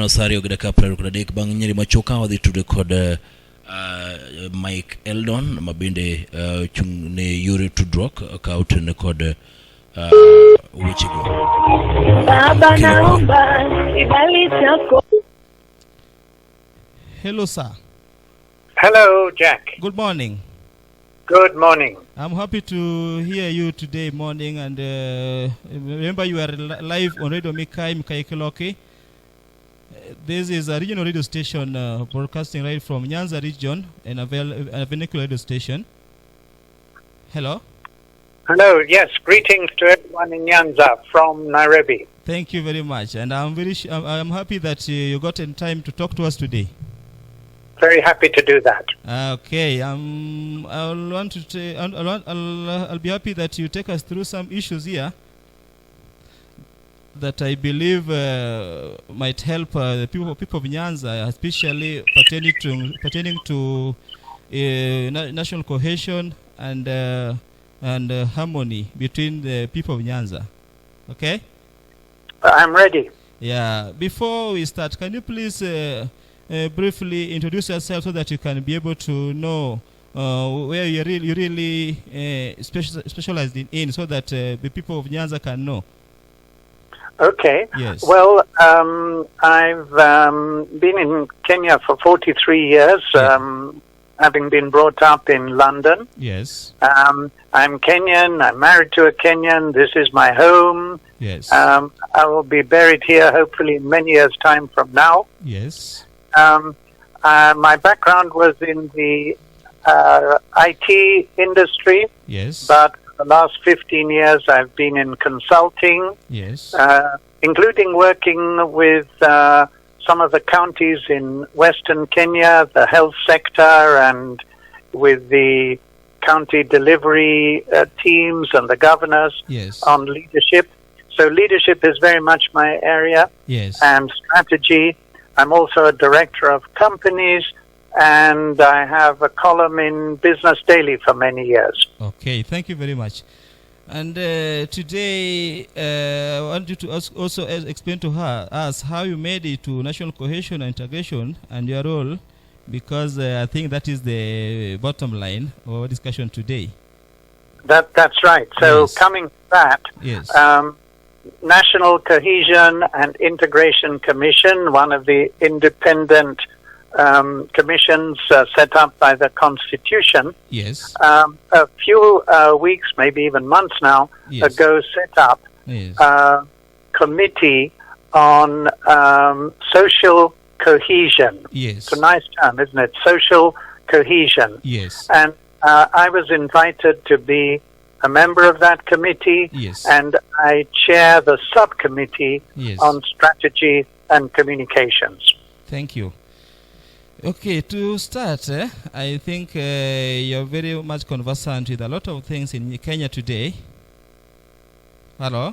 Sario gidaka prayer kuna dek bang nyeri machoka wadhi to record Mike Eldon mabinde chung ne yuri to drop ka out record uchigo baba naomba ibali chako. Hello sir. Hello Jack. Good morning. Good morning. I'm happy to hear you today morning, and remember you are live on Radio Mikayi Kiloki. This is a regional radio station broadcasting right from Nyanza region and a vernacular radio station. Hello. Hello. Yes. Greetings to everyone in Nyanza from Nairobi. Thank you very much, and I'm happy that you got in time to talk to us today. Very happy to do that. Okay. I'll be happy that you take us through some issues here that I believe might help the people of Nyanza, especially pertaining to national cohesion and harmony between the people of Nyanza. Okay? I'm ready. Yeah. Before we start, can you please briefly introduce yourself so that you can be able to know where you really specialized in, so that the people of Nyanza can know? Okay. Yes. Well, I've been in Kenya for 43 years, having been brought up in London. Yes. I'm Kenyan. I'm married to a Kenyan. This is my home. Yes. I will be buried here hopefully in many years' time from now. Yes. My background was in the IT industry. Yes. But for the last 15 years, I've been in consulting. Yes. Including working with some of the counties in Western Kenya, the health sector, and with the county delivery teams and the governors. Yes. On leadership. So leadership is very much my area. Yes. And strategy. I'm also a director of companies, and I have a column in Business Daily for many years. Okay, thank you very much. And today, I want you to also explain to us how you made it to national cohesion and integration and your role, because I think that is the bottom line of our discussion today. That's right. So Yes. coming to that, Yes. National Cohesion and Integration Commission, one of the independent commissions set up by the Constitution, Yes. a few weeks, maybe even months now, Yes. ago set up Yes. a committee on social cohesion. Yes. It's a nice term, isn't it? Social cohesion. Yes. And I was invited to be a member of that committee, Yes. and I chair the subcommittee Yes. on strategy and communications. Thank you. Okay, to start, I think you're very much conversant with a lot of things in Kenya today. Hello?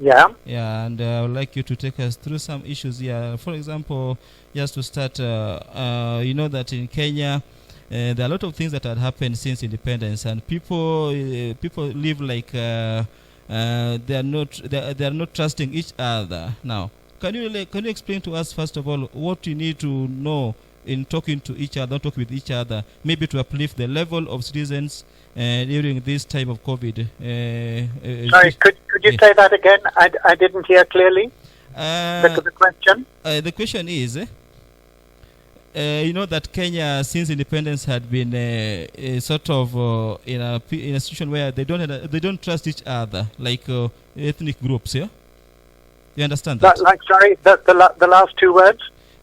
Yeah? Yeah, and I would like you to take us through some issues here. For example, just to start, you know that in Kenya, there are a lot of things that had happened since independence, and people live like they are not trusting each other. Now, can you explain to us first of all what you need to know in talking to each other, talk with each other, maybe to uplift the level of citizens during this time of COVID? Sorry, could you say that again? I didn't hear clearly. The question? The question is, you know that Kenya, since independence, had been sort of in a situation where they don't trust each other, like ethnic groups. Yeah, you understand that? Sorry, the last two words.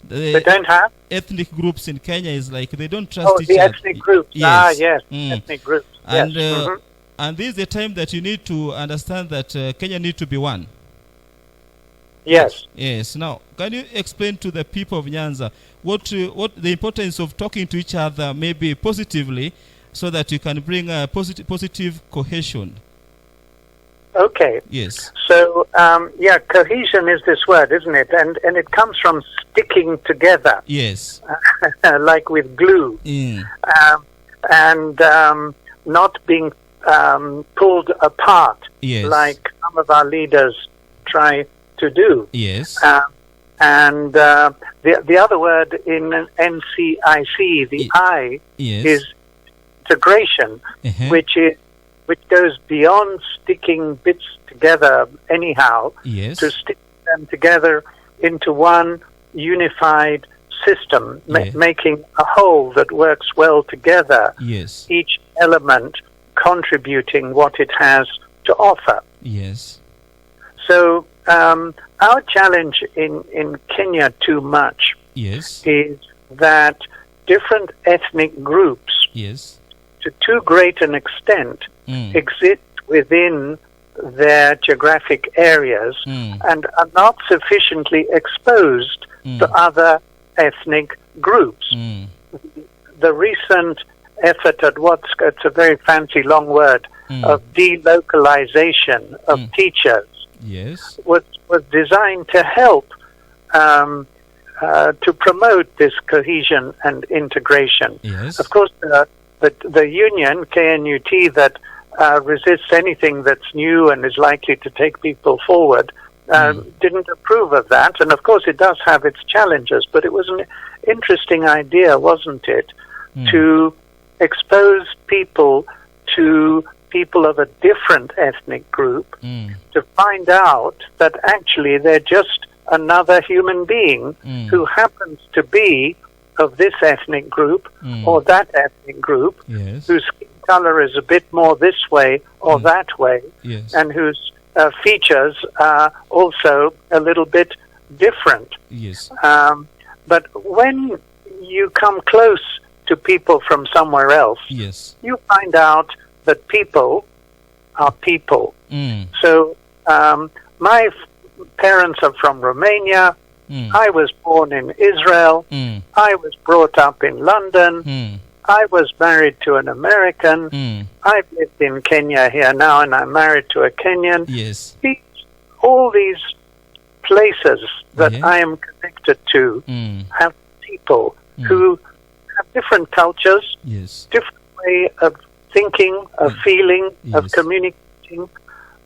They don't have ethnic groups in Kenya. Is like they don't trust each the other. ethnic groups. Yes. Yes, Mm. ethnic groups. And Yes. and this is the time that you need to understand that Kenya need to be one. Yes. Yes. Now, can you explain to the people of Nyanza what the importance of talking to each other, maybe positively, so that you can bring a positive cohesion? Okay. Yes. So, cohesion is this word, isn't it? And it comes from sticking together, Yes. like with glue, and not being pulled apart, Yes. like some of our leaders try to do. Yes. And the other word in NCIC, the I, Yes. is integration, Uh-huh. which goes beyond sticking bits together anyhow, Yes. to stick them together into one unified system, Yeah. making a whole that works well together, Yes. each element contributing what it has to offer. Yes. So our challenge in Kenya too much Yes. is that different ethnic groups, Yes. to too great an extent, exist within their geographic areas and are not sufficiently exposed to other ethnic groups. The recent effort at it's a very fancy long word, of delocalization of teachers Yes. was designed to help to promote this cohesion and integration. Yes. Of course, the union, KNUT, that resists anything that's new and is likely to take people forward, didn't approve of that. And of course, it does have its challenges, but it was an interesting idea, wasn't it, to expose people to people of a different ethnic group, to find out that actually they're just another human being who happens to be of this ethnic group or that ethnic group, Yes. whose skin color is a bit more this way or that way, Yes. and whose features are also a little bit different. Yes. But when you come close to people from somewhere else, Yes. you find out that people are people. So my parents are from Romania. I was born in Israel. I was brought up in London. I was married to an American. I've lived in Kenya here now, and I'm married to a Kenyan. Yes. All these places that Yeah. I am connected to have people who have different cultures, Yes. different way of thinking, of feeling, of Yes. communicating.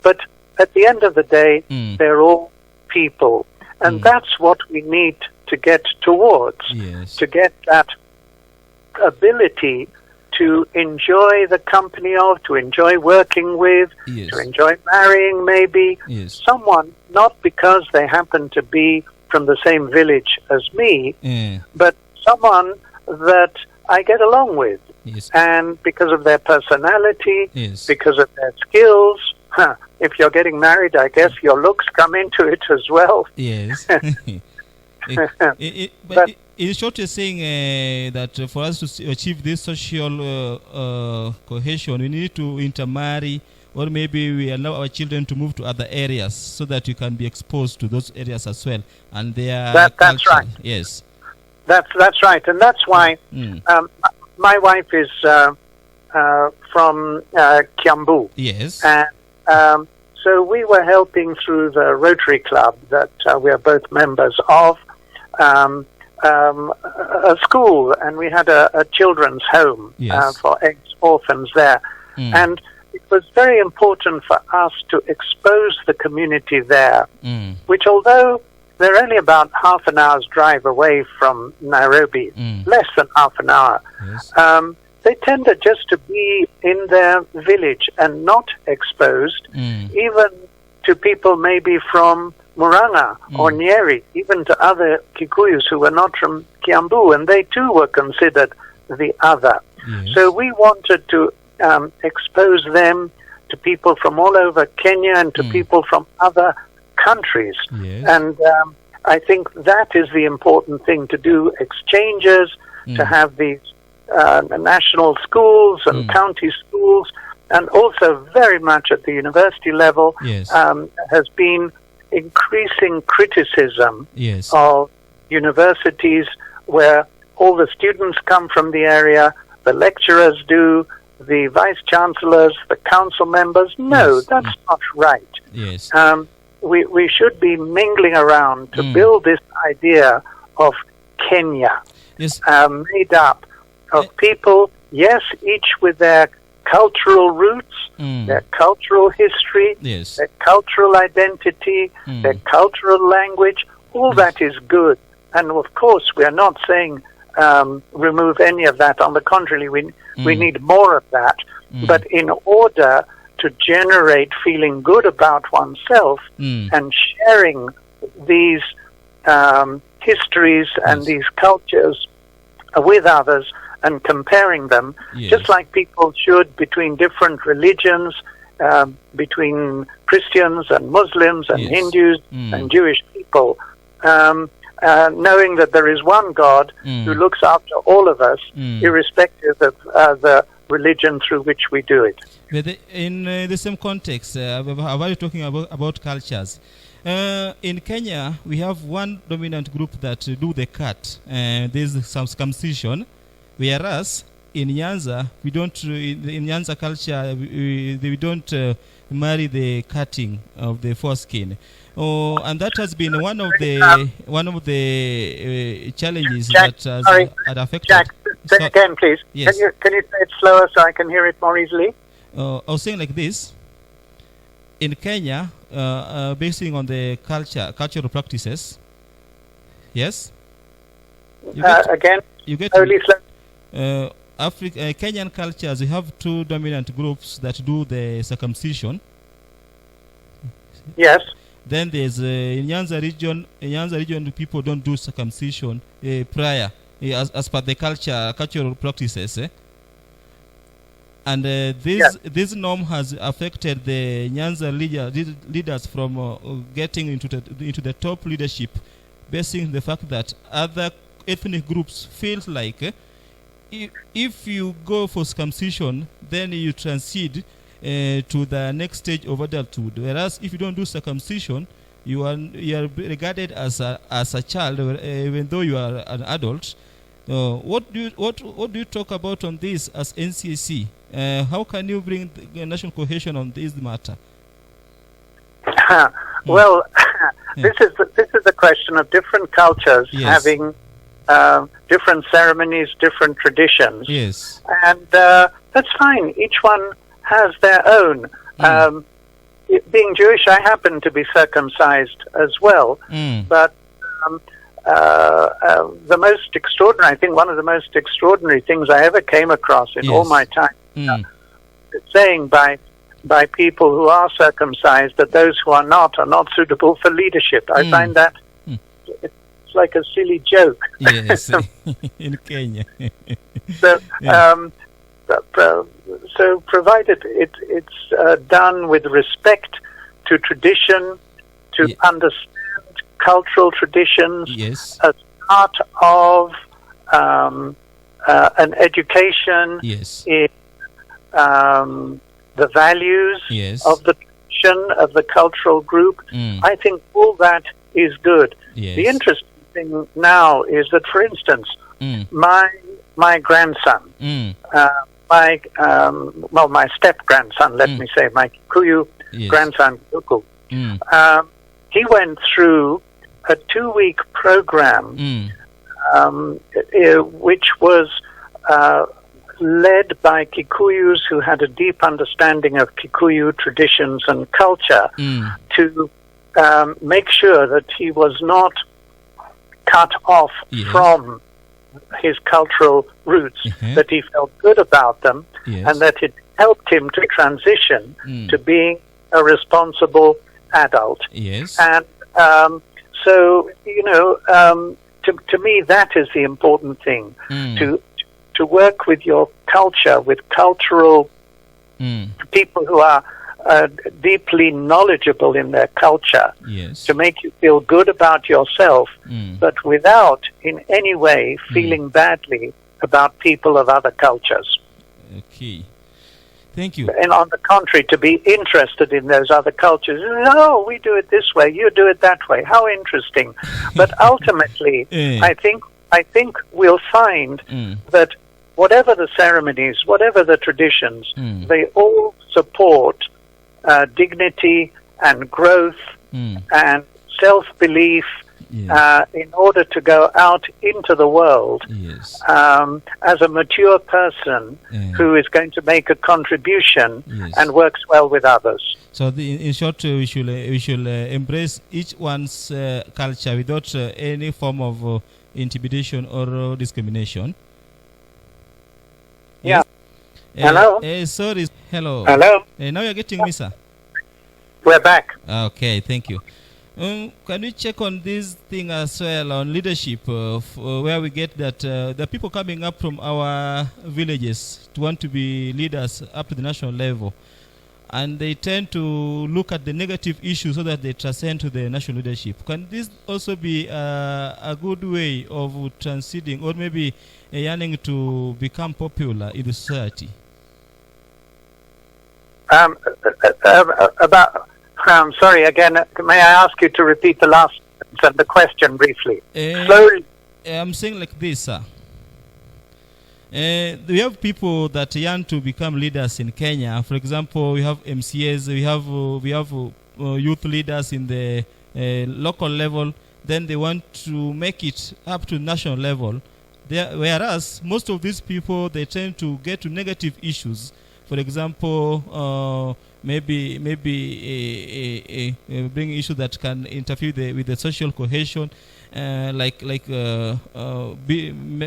But at the end of the day, they're all people. And that's what we need to get towards, Yes. to get that ability to enjoy the company of, to enjoy working with, Yes. to enjoy marrying maybe Yes. someone, not because they happen to be from the same village as me, but someone that I get along with. Yes. And because of their personality, Yes. because of their skills, if you're getting married, I guess your looks come into it as well. Yes. But- In short, you're saying that for us to achieve this social cohesion, we need to intermarry, or maybe we allow our children to move to other areas so that you can be exposed to those areas as well. And their That's culture. right. Yes. That's right. And that's why my wife is from Kiambu. Yes. And so we were helping through the Rotary Club that we are both members of, a school, and we had a children's home Yes. for ex-orphans there. And it was very important for us to expose the community there, which although they're only about half an hour's drive away from Nairobi, less than half an hour, Yes. they tended just to be in their village and not exposed, even to people maybe from Muranga or Nyeri, even to other Kikuyus who were not from Kiambu, and they too were considered the other. Yes. So we wanted to expose them to people from all over Kenya and to people from other countries. Yes. And I think that is the important thing, to do exchanges, to have these national schools and county schools, and also very much at the university level Yes. has been increasing criticism Yes. of universities where all the students come from the area, the lecturers do, the vice chancellors, the council members. No, Yes. that's not right. Yes. We should be mingling around to build this idea of Kenya, Yes. made up of people, yes, each with their cultural roots, their cultural history, Yes. their cultural identity, their cultural language, All that is good. And of course, we are not saying remove any of that. On the contrary, we need more of that. But in order to generate feeling good about oneself and sharing these histories and these cultures with others and comparing them, just like people should between different religions, between Christians and Muslims and Hindus and Jewish people, knowing that there is one God who looks after all of us, irrespective of the religion through which we do it. But in the same context, while you're talking about cultures, in Kenya, we have one dominant group that do the cut. There's some circumcision, whereas in Nyanza, we don't. In Nyanza culture, we don't marry the cutting of the foreskin. Oh, and that has been one of the challenges Jack, that has had affected. Jack, say it again, please. Yes. Can you say it slower so I can hear it more easily? I was saying like this. In Kenya, basing on the cultural practices, yes? Again, You get slowly, slowly. Kenyan cultures, we have two dominant groups that do the circumcision. Yes. Then there's in Nyanza region, people don't do circumcision prior, as per the cultural practices. And this norm has affected the Nyanza leaders from getting into the top leadership, basing the fact that other ethnic groups feel like if you go for circumcision, then you transit to the next stage of adulthood. Whereas if you don't do circumcision, you are regarded as a child, even though you are an adult. What do you talk about on this as NCIC? How can you bring the national cohesion on this matter? Well, this is the question of different cultures having different ceremonies, different traditions. Yes, and that's fine. Each one has their own. Being Jewish, I happen to be circumcised as well, but the most extraordinary, I think one of the most extraordinary things I ever came across in all my time, saying by people who are circumcised that those who are not suitable for leadership. I find that it's like a silly joke. Yes, in Kenya. So provided it's done with respect to tradition, to understand cultural traditions, as part of an education in the values of the tradition, of the cultural group. I think all that is good. The interesting thing now is that, for instance, my grandson, my step-grandson, let me say, my Kikuyu grandson, Kuku, he went through a 2-week program which was led by Kikuyus who had a deep understanding of Kikuyu traditions and culture to make sure that he was not cut off from his cultural roots, that he felt good about them, and that it helped him to transition to being a responsible adult. And so, to me, that is the important thing, to work with your culture, with cultural people who are deeply knowledgeable in their culture, to make you feel good about yourself, but without in any way feeling badly about people of other cultures. Okay. Thank you. And on the contrary, to be interested in those other cultures. Oh, we do it this way, you do it that way. How interesting. But ultimately, I think we'll find that whatever the ceremonies, whatever the traditions, they all support dignity and growth and self-belief Yes. in order to go out into the world Yes. as a mature person who is going to make a contribution Yes. and works well with others. So, in short, we should embrace each one's culture without any form of intimidation or discrimination. Yeah. Yes. Hello? Sorry. Hello. Hello? Now you're getting me, sir. We're back. Okay, thank you. Can we check on this thing as well on leadership, where we get that the people coming up from our villages to want to be leaders up to the national level, and they tend to look at the negative issues so that they transcend to the national leadership. Can this also be a good way of transcending, or maybe a yearning to become popular in the society? Sorry again. May I ask you to repeat the last the question briefly? Slowly. I'm saying like this, sir. We have people that yearn to become leaders in Kenya. For example, we have MCAs, we have youth leaders in the local level. Then they want to make it up to national level. Whereas most of these people, they tend to get to negative issues. For example, maybe bring issues that can interfere with the social cohesion,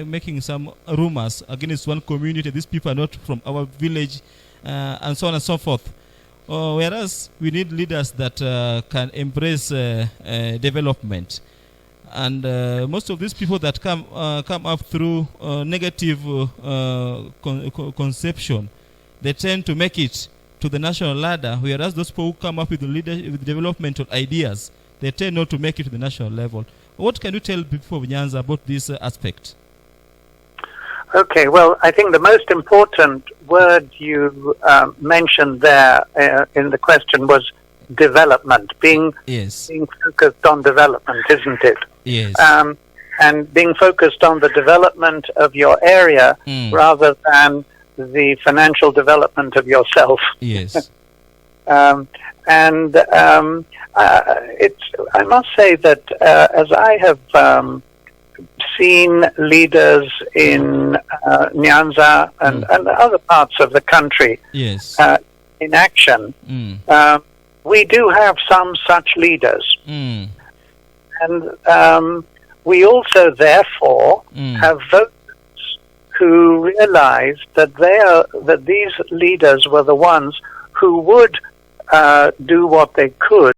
making some rumors against one community. These people are not from our village, and so on and so forth. Whereas we need leaders that can embrace development. And most of these people that come up through negative conception, they tend to make it to the national ladder, whereas those people who come up with with developmental ideas, they tend not to make it to the national level. What can you tell people of Nyanza about this aspect? Okay, well, I think the most important word you mentioned there in the question was development, being focused on development, isn't it? Yes. And being focused on the development of your area rather than the financial development of yourself. Yes. I must say that as I have seen leaders in Nyanza and other parts of the country in action, we do have some such leaders. And we also, therefore, have voters who realized that these leaders were the ones who would do what they could